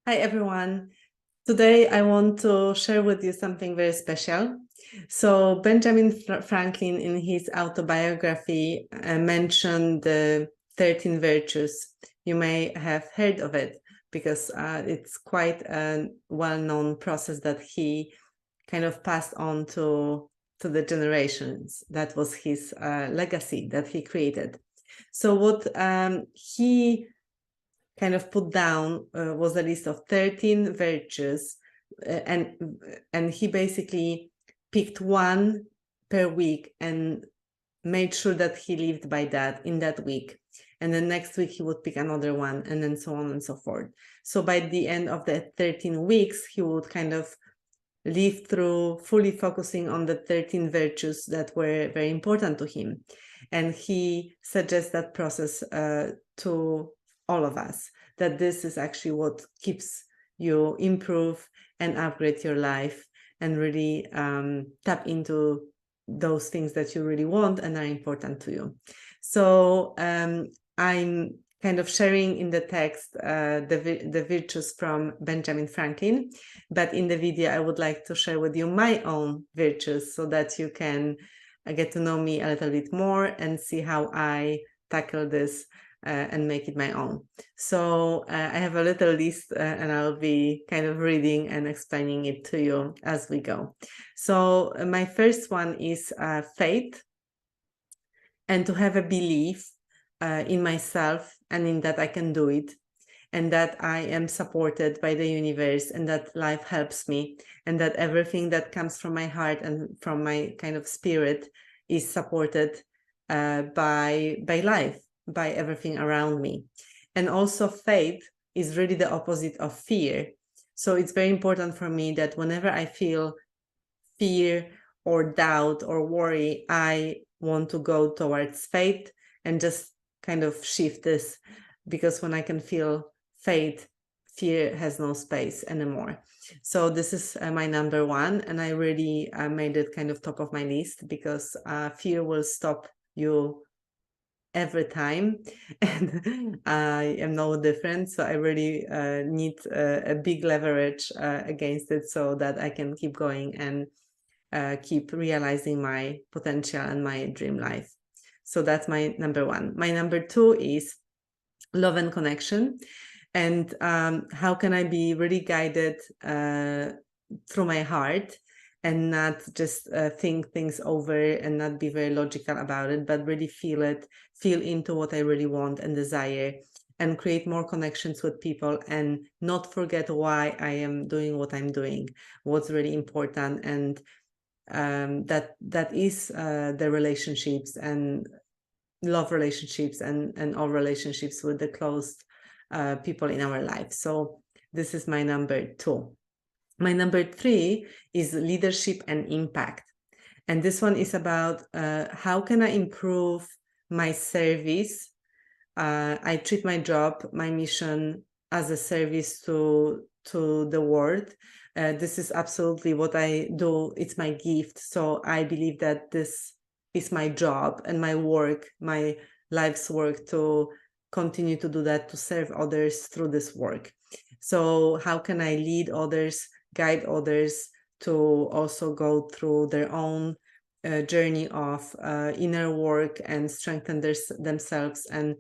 Hi, everyone. Today, I want to share with you something very special. So Benjamin Franklin, in his autobiography, mentioned the 13 virtues. You may have heard of it because it's quite a well-known process that he kind of passed on to the generations. That was his legacy that he created. So what he kind of put down was a list of 13 virtues, and he basically picked one per week and made sure that he lived by that in that week. And then next week he would pick another one, and then so on and so forth. So by the end of the 13 weeks, he would kind of live through fully focusing on the 13 virtues that were very important to him. And he suggests that process to all of us, that this is actually what keeps you improve and upgrade your life and really tap into those things that you really want and are important to you. So I'm kind of sharing in the text the virtues from Benjamin Franklin, but in the video I would like to share with you my own virtues so that you can get to know me a little bit more and see how I tackle this and make it my own. So I have a little list and I'll be kind of reading and explaining it to you as we go. So my first one is faith, and to have a belief in myself and in that I can do it, and that I am supported by the universe, and that life helps me, and that everything that comes from my heart and from my kind of spirit is supported by life, by everything around me. And also faith is really the opposite of fear. So it's very important for me that whenever I feel fear or doubt or worry, I want to go towards faith and just kind of shift this, because when I can feel faith, fear has no space anymore. So this is my number one, and I really made it kind of top of my list, because fear will stop you every time, and I am no different. So I really need a big leverage against it so that I can keep going and keep realizing my potential and my dream life. So that's my number one. My number two is love and connection. And how can I be really guided through my heart and not just think things over and not be very logical about it, but really feel it, feel into what I really want and desire, and create more connections with people, and not forget why I am doing what I'm doing, what's really important. And that is the relationships and love relationships and all relationships with the close people in our life. So this is my number two. My number three is leadership and impact. And this one is about how can I improve my service. I treat my job, my mission, as a service to the world. This is absolutely what I do. It's my gift. So I believe that this is my job and my work, my life's work, to continue to do that, to serve others through this work. So how can I lead others, guide others to also go through their own journey of inner work and strengthen themselves and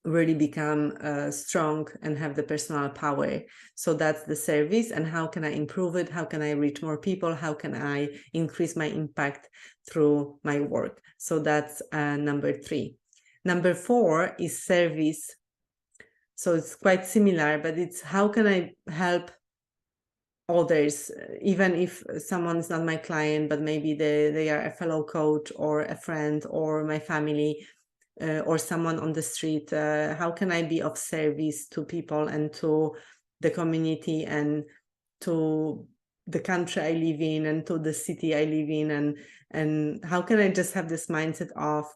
really become strong and have the personal power. So that's the service. And how can I improve it? How can I reach more people? How can I increase my impact through my work? So that's number three. Number four is service. So it's quite similar, but it's how can I help others, even if someone is not my client, but maybe they are a fellow coach or a friend or my family, or someone on the street. How can I be of service to people and to the community and to the country I live in and to the city I live in, and how can I just have this mindset of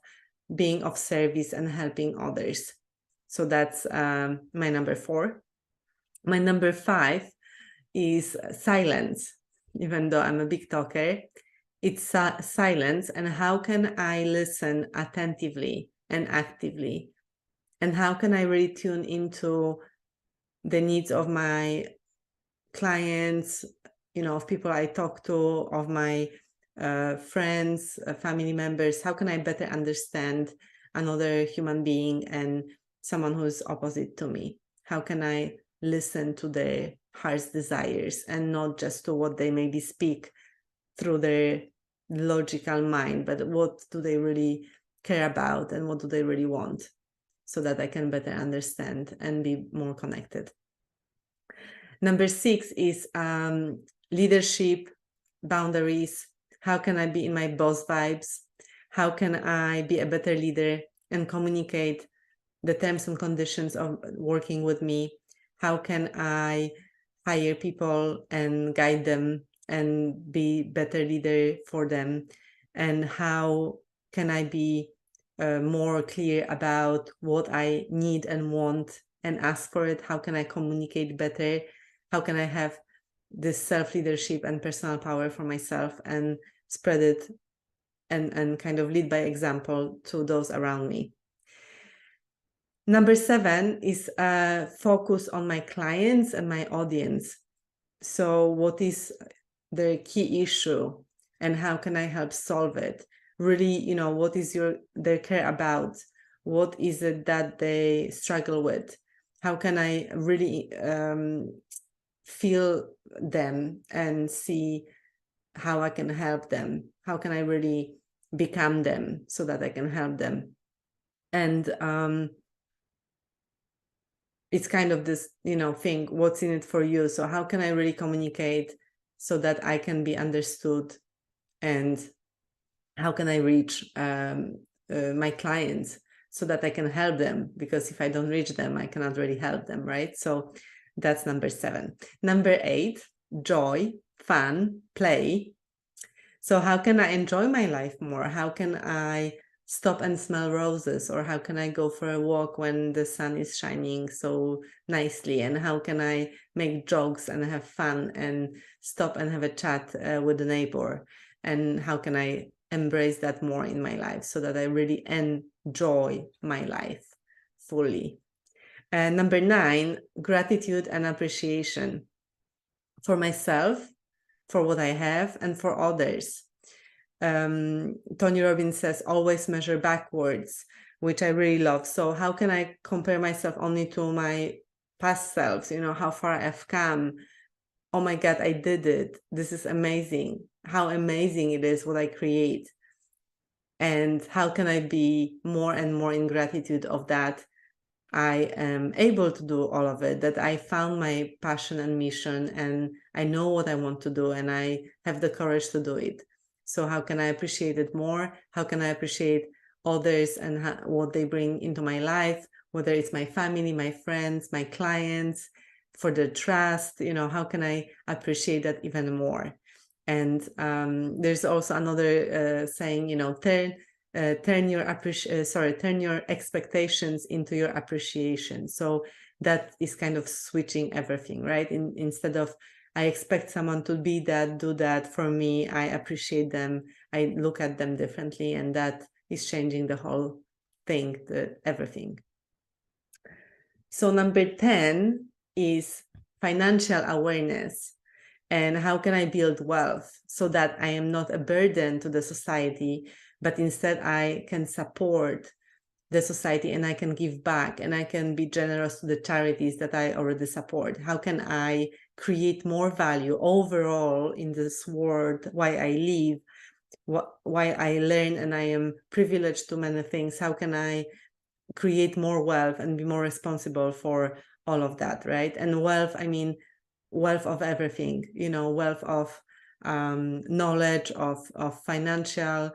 being of service and helping others? So that's my number four. My number five is silence. Even though I'm a big talker, it's silence, and how can I listen attentively and actively, and how can I really tune into the needs of my clients, of people I talk to, of my friends, family members? How can I better understand another human being and someone who's opposite to me? How can I listen to their heart's desires and not just to what they maybe speak through their logical mind, but what do they really care about and what do they really want, so that I can better understand and be more connected. Number 6 is leadership, boundaries. How can I be in my boss vibes? How can I be a better leader and communicate the terms and conditions of working with me? How can I hire people and guide them and be better leader for them? And how can I be more clear about what I need and want and ask for it? How can I communicate better? How can I have this self-leadership and personal power for myself and spread it and kind of lead by example to those around me? Number 7 is focus on my clients and my audience. So what is the key issue and how can I help solve it? Really, what is their care about? What is it that they struggle with? How can I really feel them and see how I can help them? How can I really become them so that I can help them? And it's kind of this, thing, what's in it for you? So how can I really communicate so that I can be understood? And how can I reach my clients so that I can help them? Because if I don't reach them, I cannot really help them, right? So that's number 7. Number 8, joy, fun, play. So how can I enjoy my life more? How can I stop and smell roses? Or how can I go for a walk when the sun is shining so nicely? And how can I make jokes and have fun and stop and have a chat with the neighbor? And how can I embrace that more in my life so that I really enjoy my life fully? And number 9, gratitude and appreciation for myself, for what I have, and for others. Tony Robbins says, always measure backwards, which I really love. So how can I compare myself only to my past selves? How far I've come. Oh my God, I did it. This is amazing. How amazing it is what I create. And how can I be more and more in gratitude of that I am able to do all of it, that I found my passion and mission and I know what I want to do and I have the courage to do it. So how can I appreciate it more? How can I appreciate others and what they bring into my life, whether it's my family, my friends, my clients, for the trust, how can I appreciate that even more? And there's also another saying, turn your expectations into your appreciation. So that is kind of switching everything, right? Instead of I expect someone to be that, do that for me, I appreciate them, I look at them differently, and that is changing the whole thing, everything. So number 10 is financial awareness. And how can I build wealth so that I am not a burden to the society, but instead I can support the society and I can give back and I can be generous to the charities that I already support? How can I create more value overall in this world while I live, while I learn and I am privileged to many things? How can I create more wealth and be more responsible for all of that, right? And wealth, I mean, wealth of everything, wealth of knowledge, of financial,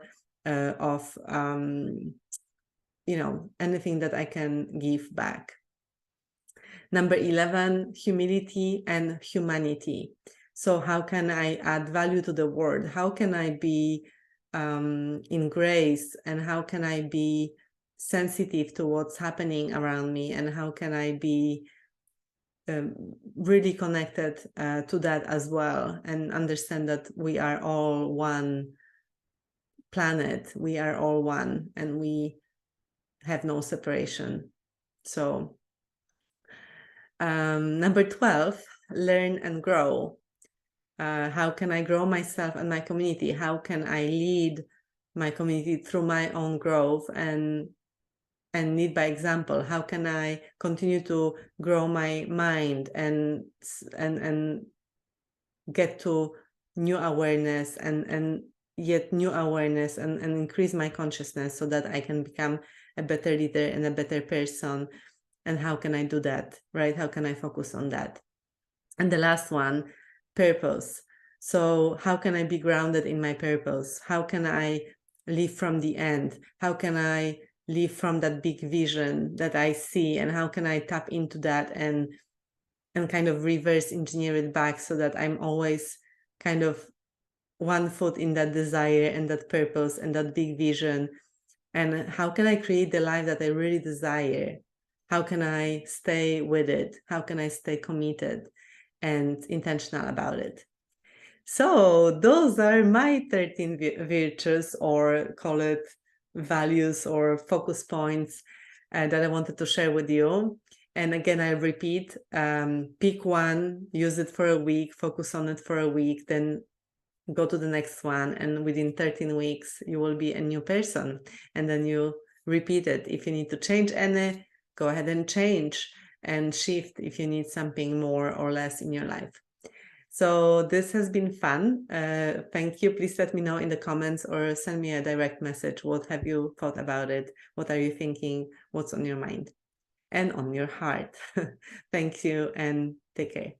of anything that I can give back. Number 11, humility and humanity. So how can I add value to the world? How can I be in grace, and how can I be sensitive to what's happening around me, and how can I be really connected to that as well, and understand that we are all one planet, we are all one, and we have no separation. So Number 12, learn and grow. How can I grow myself and my community? How can I lead my community through my own growth and lead by example? How can I continue to grow my mind and get to new awareness and yet new awareness and increase my consciousness so that I can become a better leader and a better person? And how can I do that, right? How can I focus on that? And the last one, purpose. So how can I be grounded in my purpose? How can I live from the end? How can I live from that big vision that I see? And how can I tap into that and kind of reverse engineer it back so that I'm always kind of one foot in that desire and that purpose and that big vision? And how can I create the life that I really desire? How can I stay with it? How can I stay committed and intentional about it? So those are my 13 virtues, or call it values or focus points that I wanted to share with you. And again, I repeat, pick one, use it for a week, focus on it for a week, then go to the next one. And within 13 weeks, you will be a new person. And then you repeat it. If you need to change any, go ahead and change and shift if you need something more or less in your life. So this has been fun. Thank you. Please let me know in the comments or send me a direct message. What have you thought about it? What are you thinking? What's on your mind and on your heart? Thank you and take care.